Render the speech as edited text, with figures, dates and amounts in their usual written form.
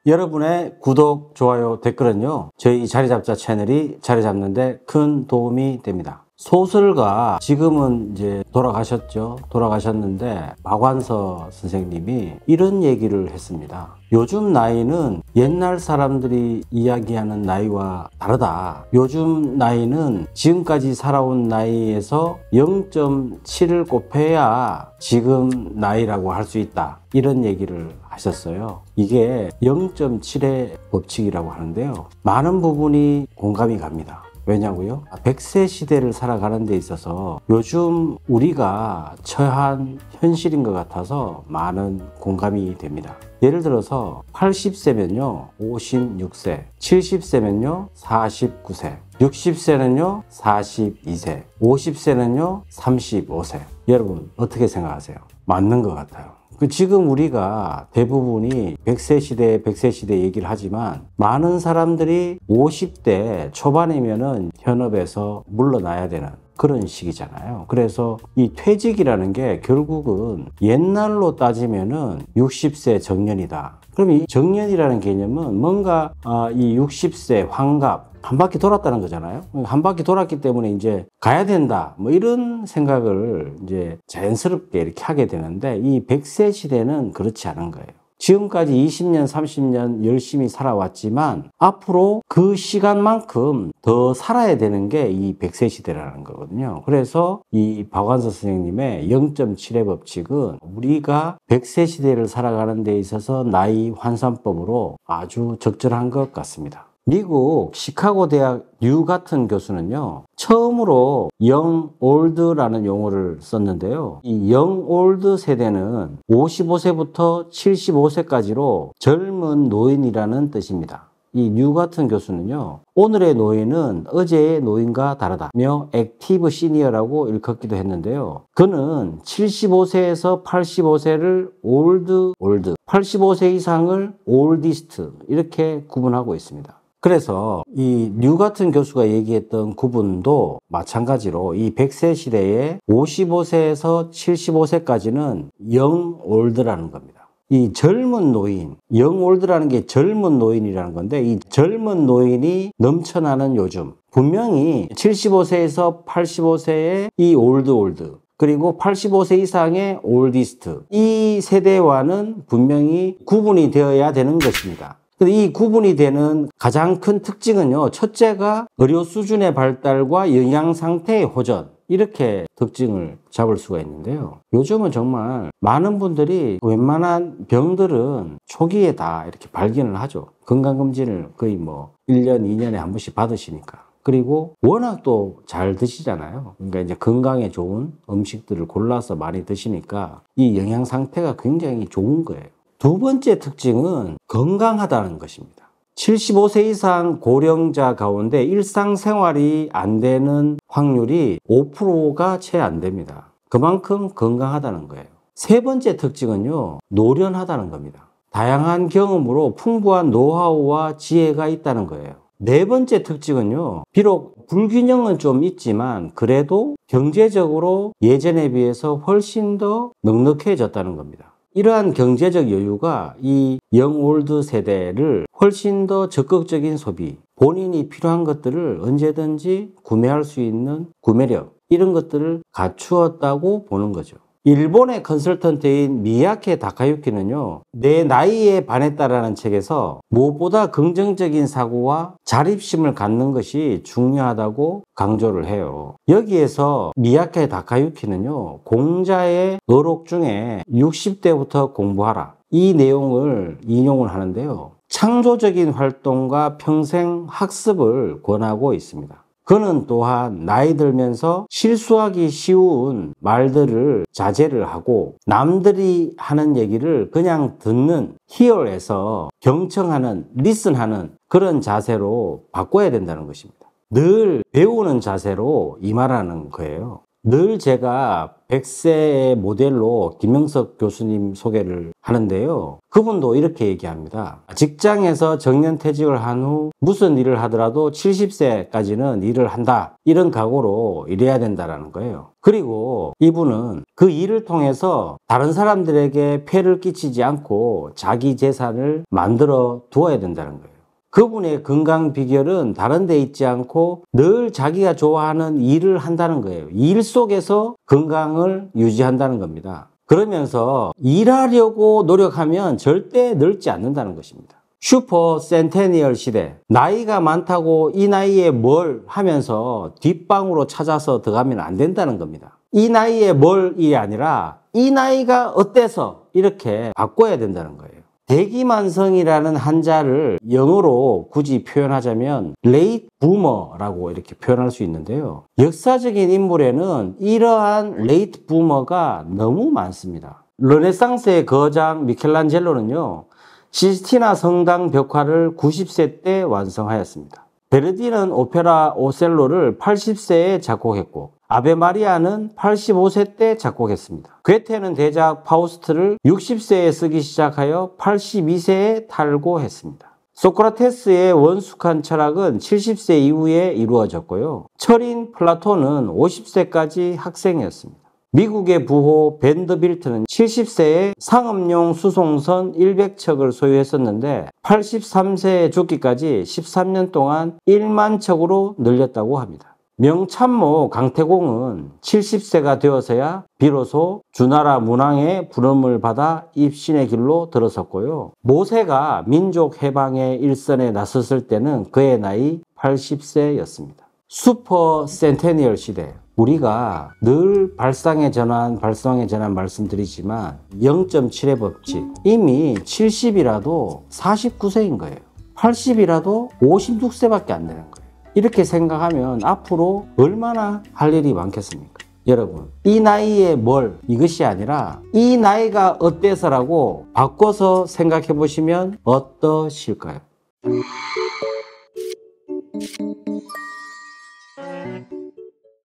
여러분의 구독, 좋아요, 댓글은요, 저희 자리잡자 채널이 자리 잡는데 큰 도움이 됩니다. 소설가, 지금은 이제 돌아가셨는데 박완서 선생님이 이런 얘기를 했습니다. 요즘 나이는 옛날 사람들이 이야기하는 나이와 다르다. 요즘 나이는 지금까지 살아온 나이에서 0.7을 곱해야 지금 나이라고 할 수 있다. 이런 얘기를 하셨어요. 이게 0.7의 법칙이라고 하는데요. 많은 부분이 공감이 갑니다. 왜냐고요? 100세 시대를 살아가는 데 있어서 요즘 우리가 처한 현실인 것 같아서 많은 공감이 됩니다. 예를 들어서 80세면요 56세, 70세면요 49세, 60세는요 42세, 50세는요 35세. 여러분 어떻게 생각하세요? 맞는 것 같아요. 지금 우리가 대부분이 100세 시대 얘기를 하지만 많은 사람들이 50대 초반이면은 현업에서 물러나야 되는 그런 시기잖아요. 그래서 이 퇴직이라는 게 결국은 옛날로 따지면은 60세 정년이다. 그럼 이 정년이라는 개념은 뭔가 이 60세 환갑 한 바퀴 돌았다는 거잖아요. 한 바퀴 돌았기 때문에 이제 가야 된다. 뭐 이런 생각을 이제 자연스럽게 이렇게 하게 되는데 이 100세 시대는 그렇지 않은 거예요. 지금까지 20년, 30년 열심히 살아왔지만 앞으로 그 시간만큼 더 살아야 되는 게 이 100세 시대라는 거거든요. 그래서 이 박완서 선생님의 0.7의 법칙은 우리가 100세 시대를 살아가는 데 있어서 나이 환산법으로 아주 적절한 것 같습니다. 미국 시카고 대학 뉴 같은 교수는요, 처음으로 young old라는 용어를 썼는데요. 이 young old 세대는 55세부터 75세까지로 젊은 노인이라는 뜻입니다. 이 뉴 같은 교수는요, 오늘의 노인은 어제의 노인과 다르다며 액티브 시니어라고 일컫기도 했는데요. 그는 75세에서 85세를 올드, 85세 이상을 올디스트 이렇게 구분하고 있습니다. 그래서 이 뉴 같은 교수가 얘기했던 구분도 마찬가지로 이 100세 시대에 55세에서 75세까지는 young old라는 겁니다. 이 젊은 노인, young old라는 게 젊은 노인이라는 건데 이 젊은 노인이 넘쳐나는 요즘 분명히 75세에서 85세의 이 old 그리고 85세 이상의 올디스트 이 세대와는 분명히 구분이 되어야 되는 것입니다. 이 구분이 되는 가장 큰 특징은요, 첫째가 의료 수준의 발달과 영양 상태의 호전 이렇게 특징을 잡을 수가 있는데요. 요즘은 정말 많은 분들이 웬만한 병들은 초기에 다 이렇게 발견을 하죠. 건강검진을 거의 뭐 1년, 2년에 한 번씩 받으시니까. 그리고 워낙 또 잘 드시잖아요. 그러니까 이제 건강에 좋은 음식들을 골라서 많이 드시니까 이 영양 상태가 굉장히 좋은 거예요. 두 번째 특징은 건강하다는 것입니다. 75세 이상 고령자 가운데 일상생활이 안 되는 확률이 5%가 채 안 됩니다. 그만큼 건강하다는 거예요. 세 번째 특징은요, 노련하다는 겁니다. 다양한 경험으로 풍부한 노하우와 지혜가 있다는 거예요. 네 번째 특징은요, 비록 불균형은 좀 있지만 그래도 경제적으로 예전에 비해서 훨씬 더 넉넉해졌다는 겁니다. 이러한 경제적 여유가 이 영올드 세대를 훨씬 더 적극적인 소비, 본인이 필요한 것들을 언제든지 구매할 수 있는 구매력, 이런 것들을 갖추었다고 보는 거죠. 일본의 컨설턴트인 미야케 다카유키는요, 내 나이에 반했다라는 책에서 무엇보다 긍정적인 사고와 자립심을 갖는 것이 중요하다고 강조를 해요. 여기에서 미야케 다카유키는요, 공자의 어록 중에 60대부터 공부하라 이 내용을 인용을 하는데요, 창조적인 활동과 평생 학습을 권하고 있습니다. 그는 또한 나이 들면서 실수하기 쉬운 말들을 자제를 하고 남들이 하는 얘기를 그냥 듣는 hear에서 경청하는, listen하는 그런 자세로 바꿔야 된다는 것입니다. 늘 배우는 자세로 임하라는 거예요. 늘 제가 100세의 모델로 김영석 교수님 소개를 하는데요. 그분도 이렇게 얘기합니다. 직장에서 정년퇴직을 한 후 무슨 일을 하더라도 70세까지는 일을 한다. 이런 각오로 일해야 된다는 거예요. 그리고 이분은 그 일을 통해서 다른 사람들에게 폐를 끼치지 않고 자기 재산을 만들어 두어야 된다는 거예요. 그분의 건강 비결은 다른 데 있지 않고 늘 자기가 좋아하는 일을 한다는 거예요. 일 속에서 건강을 유지한다는 겁니다. 그러면서 일하려고 노력하면 절대 늙지 않는다는 것입니다. 슈퍼 센테니얼 시대, 나이가 많다고 이 나이에 뭘 하면서 뒷방으로 찾아서 들어가면 안 된다는 겁니다. 이 나이에 뭘이 아니라 이 나이가 어때서 이렇게 바꿔야 된다는 거예요. 대기만성이라는 한자를 영어로 굳이 표현하자면 레이트 부머라고 이렇게 표현할 수 있는데요. 역사적인 인물에는 이러한 레이트 부머가 너무 많습니다. 르네상스의 거장 미켈란젤로는요, 시스티나 성당 벽화를 90세 때 완성하였습니다. 베르디는 오페라 오셀로를 80세에 작곡했고 아베 마리아는 85세 때 작곡했습니다. 괴테는 대작 파우스트를 60세에 쓰기 시작하여 82세에 탈고했습니다. 소크라테스의 원숙한 철학은 70세 이후에 이루어졌고요. 철인 플라톤은 50세까지 학생이었습니다. 미국의 부호 벤더빌트는 70세에 상업용 수송선 100척을 소유했었는데 83세에 죽기까지 13년 동안 1만 척으로 늘렸다고 합니다. 명참모 강태공은 70세가 되어서야 비로소 주나라 문왕의 부름을 받아 입신의 길로 들어섰고요. 모세가 민족 해방의 일선에 나섰을 때는 그의 나이 80세였습니다. 슈퍼 센테니얼 시대, 우리가 늘 발상의 전환 말씀드리지만 0.7의 법칙, 이미 70이라도 49세인 거예요. 80이라도 56세밖에 안 되는 거예요. 이렇게 생각하면 앞으로 얼마나 할 일이 많겠습니까? 여러분, 이 나이에 뭘, 이것이 아니라 이 나이가 어때서라고 바꿔서 생각해 보시면 어떠실까요?